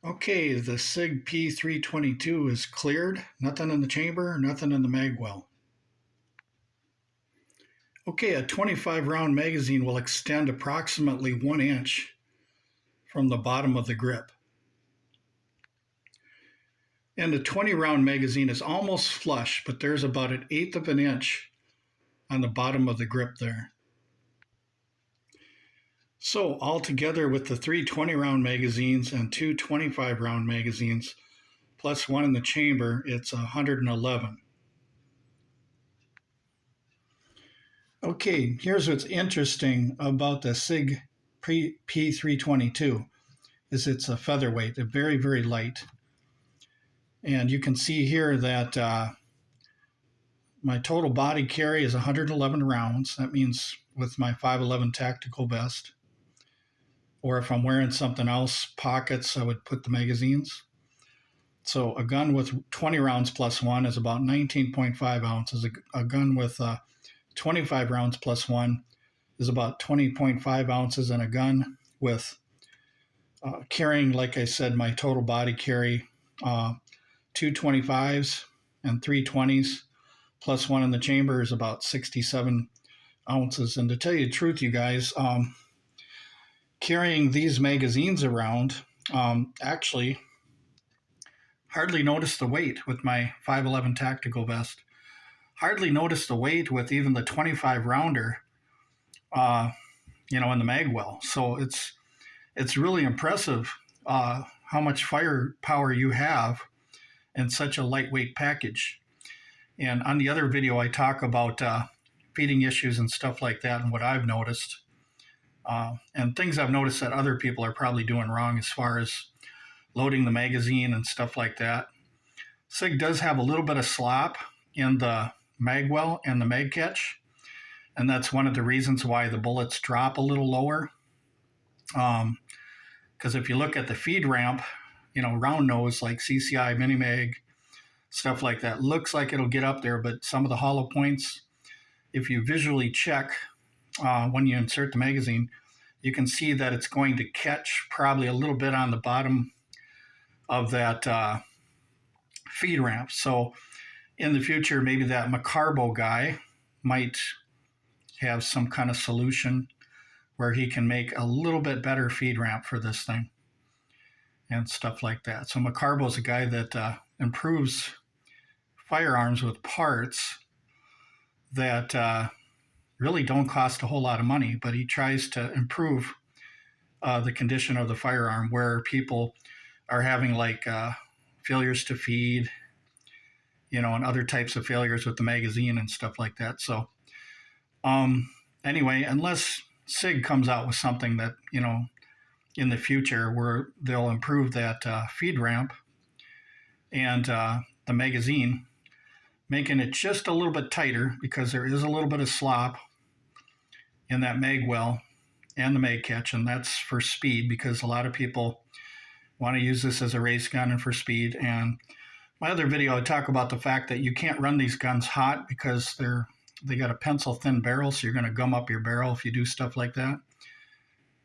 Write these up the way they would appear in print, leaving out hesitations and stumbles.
Okay, the SIG p322 is cleared. Nothing in the chamber, nothing in the mag well. Okay, a 25 round magazine will extend approximately 1 inch from the bottom of the grip. And the 20 round magazine is almost flush, but there's about 1/8 of an inch on the bottom of the grip there. So altogether with the 3 20 round magazines and 2 25 round magazines, plus one in the chamber, it's 111. Okay, here's what's interesting about the SIG P322 is it's a featherweight, a very, very light. And you can see here that my total body carry is 111 rounds. That means with my 511 tactical vest, or if I'm wearing something else, pockets, I would put the magazines. So a gun with 20 rounds plus one is about 19.5 ounces. A gun with 25 rounds plus one is about 20.5 ounces, and a gun with carrying, like I said, my total body carry, 225s and 320s plus one in the chamber is about 67 ounces. And to tell you the truth, you guys, carrying these magazines around, actually hardly noticed the weight with my 511 tactical vest. Hardly noticed the weight with even the 25 rounder, in the mag well. So it's really impressive how much firepower you have in such a lightweight package. And on the other video, I talk about feeding issues and stuff like that and what I've noticed. And things I've noticed that other people are probably doing wrong as far as loading the magazine and stuff like that. SIG does have a little bit of slop in the mag well and the mag catch, and that's one of the reasons why the bullets drop a little lower. Because if you look at the feed ramp, round nose like CCI, mini mag, stuff like that, looks like it'll get up there, but some of the hollow points, if you visually check when you insert the magazine, you can see that it's going to catch probably a little bit on the bottom of that feed ramp. So in the future, maybe that Macarbo guy might have some kind of solution where he can make a little bit better feed ramp for this thing and stuff like that. So Macarbo is a guy that improves firearms with parts that really don't cost a whole lot of money, but he tries to improve the condition of the firearm where people are having like failures to feed, and other types of failures with the magazine and stuff like that. So anyway, unless SIG comes out with something that, in the future where they'll improve that feed ramp and the magazine, making it just a little bit tighter because there is a little bit of slop in that mag well and the mag catch, and that's for speed because a lot of people want to use this as a race gun and for speed. And my other video, I talk about the fact that you can't run these guns hot because they got a pencil thin barrel, so you're going to gum up your barrel if you do stuff like that.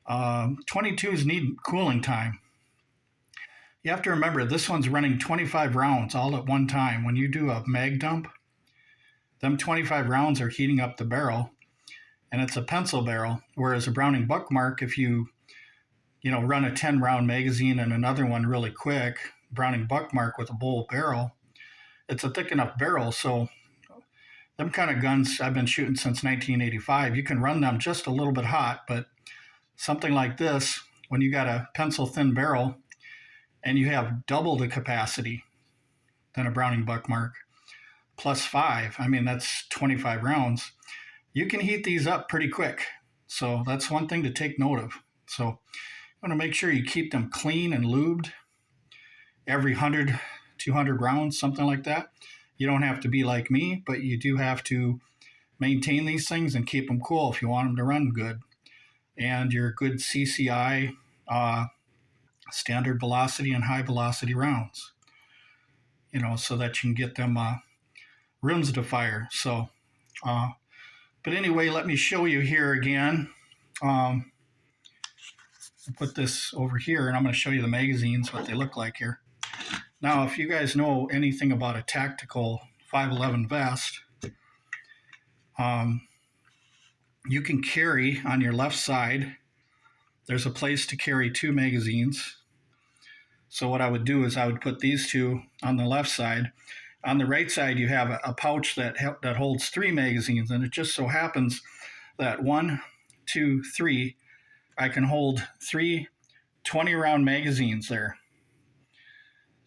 22s need cooling time. You have to remember this one's running 25 rounds all at one time. When you do a mag dump, them 25 rounds are heating up the barrel, and it's a pencil barrel, whereas a Browning Buckmark, if you run a 10 round magazine and another one really quick, Browning Buckmark with a bull barrel, it's a thick enough barrel. So them kind of guns I've been shooting since 1985, you can run them just a little bit hot, but something like this, when you got a pencil thin barrel and you have double the capacity than a Browning Buckmark, plus 5, that's 25 rounds, you can heat these up pretty quick. So that's one thing to take note of. So you want to make sure you keep them clean and lubed every 100, 200 rounds, something like that. You don't have to be like me, but you do have to maintain these things and keep them cool if you want them to run good. And your good CCI, standard velocity and high velocity rounds, so that you can get them rims to fire. So, but anyway, let me show you here again. I'll put this over here, and I'm going to show you the magazines, what they look like here. Now, if you guys know anything about a tactical 511 vest, you can carry on your left side, there's a place to carry 2 magazines. So what I would do is I would put these 2 on the left side. On the right side, you have a pouch that holds 3 magazines, and it just so happens that 1, 2, 3, I can hold 3 20-round magazines there.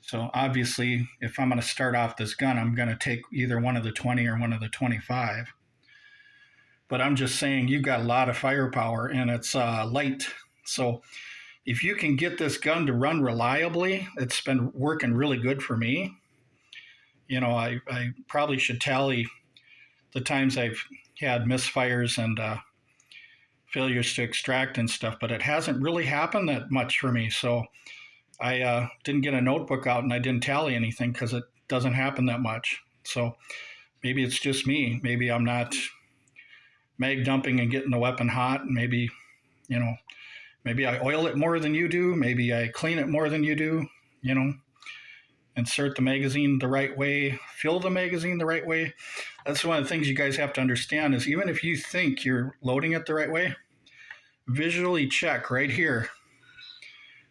So obviously, if I'm going to start off this gun, I'm going to take either one of the 20 or one of the 25. But I'm just saying you've got a lot of firepower, and it's light. So if you can get this gun to run reliably, it's been working really good for me. You know, I probably should tally the times I've had misfires and failures to extract and stuff, but it hasn't really happened that much for me. So I didn't get a notebook out and I didn't tally anything because it doesn't happen that much. So maybe it's just me. Maybe I'm not mag dumping and getting the weapon hot. Maybe, you know, maybe I oil it more than you do. Maybe I clean it more than you do, you know. Insert the magazine the right way, fill the magazine the right way. That's one of the things you guys have to understand is even if you think you're loading it the right way, visually check right here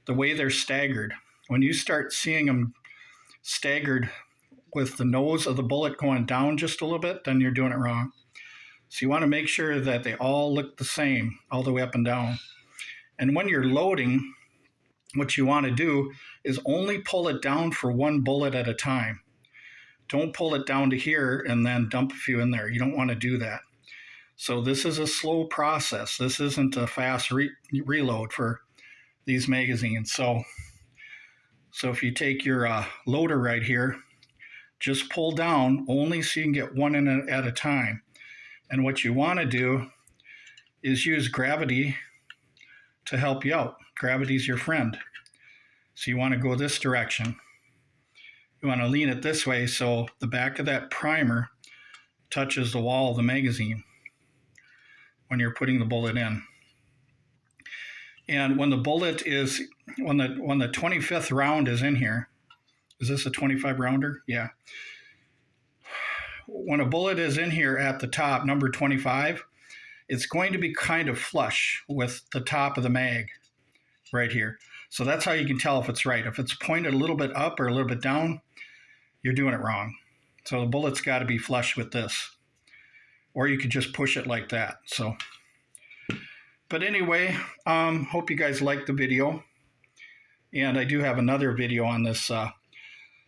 the way they're staggered. When you start seeing them staggered with the nose of the bullet going down just a little bit, then you're doing it wrong. So you want to make sure that they all look the same all the way up and down. And when you're loading, what you want to do is only pull it down for 1 bullet at a time. Don't pull it down to here and then dump a few in there. You don't want to do that. So this is a slow process. This isn't a fast reload for these magazines. So if you take your loader right here, just pull down only so you can get 1 in at a time. And what you want to do is use gravity to help you out. Gravity's your friend. So you want to go this direction. You want to lean it this way so the back of that primer touches the wall of the magazine when you're putting the bullet in. And when the bullet is, when the 25th round is in here, is this a 25 rounder? Yeah. When a bullet is in here at the top, number 25, it's going to be kind of flush with the top of the mag right here. So that's how you can tell if it's right. If it's pointed a little bit up or a little bit down, you're doing it wrong. So the bullet's got to be flush with this. Or you could just push it like that. So, but anyway, hope you guys liked the video. And I do have another video on this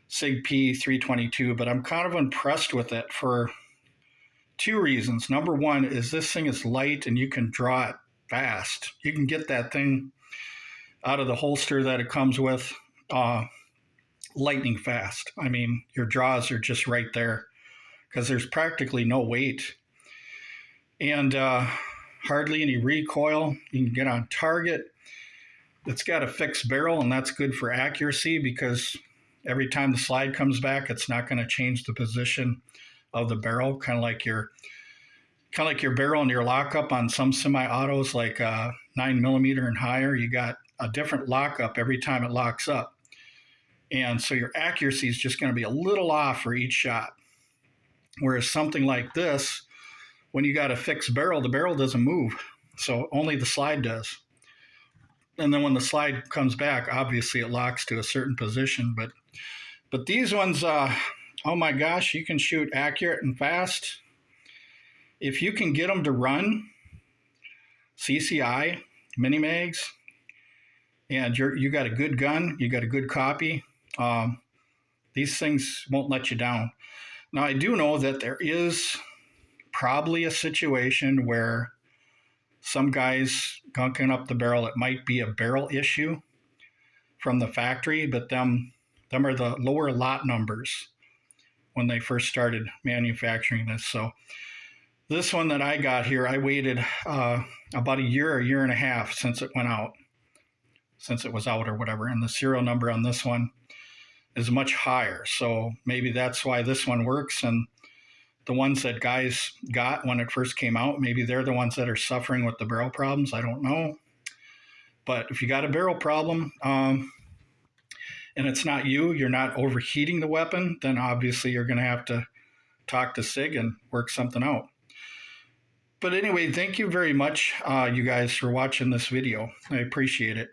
SIG P322, but I'm kind of impressed with it for 2 reasons. Number one is this thing is light and you can draw it fast. You can get that thing out of the holster that it comes with lightning fast. I mean, your draws are just right there because there's practically no weight and hardly any recoil. You can get on target. It's got a fixed barrel, and that's good for accuracy because every time the slide comes back, it's not going to change the position of the barrel, kind of like your barrel and your lockup on some semi-autos like 9mm and higher. You got a different lockup every time it locks up. And so your accuracy is just going to be a little off for each shot. Whereas something like this, when you got a fixed barrel, the barrel doesn't move. So only the slide does. And then when the slide comes back, obviously it locks to a certain position. But these ones, oh my gosh, you can shoot accurate and fast. If you can get them to run CCI, mini mags, and you got a good gun, you got a good copy, these things won't let you down. Now, I do know that there is probably a situation where some guys gunking up the barrel, it might be a barrel issue from the factory, but them are the lower lot numbers when they first started manufacturing this. So this one that I got here, I waited about a year and a half since it went out, since it was out or whatever. And the serial number on this one is much higher. So maybe that's why this one works. And the ones that guys got when it first came out, maybe they're the ones that are suffering with the barrel problems. I don't know. But if you got a barrel problem, and it's not you, you're not overheating the weapon, then obviously you're going to have to talk to SIG and work something out. But anyway, thank you very much, you guys, for watching this video. I appreciate it.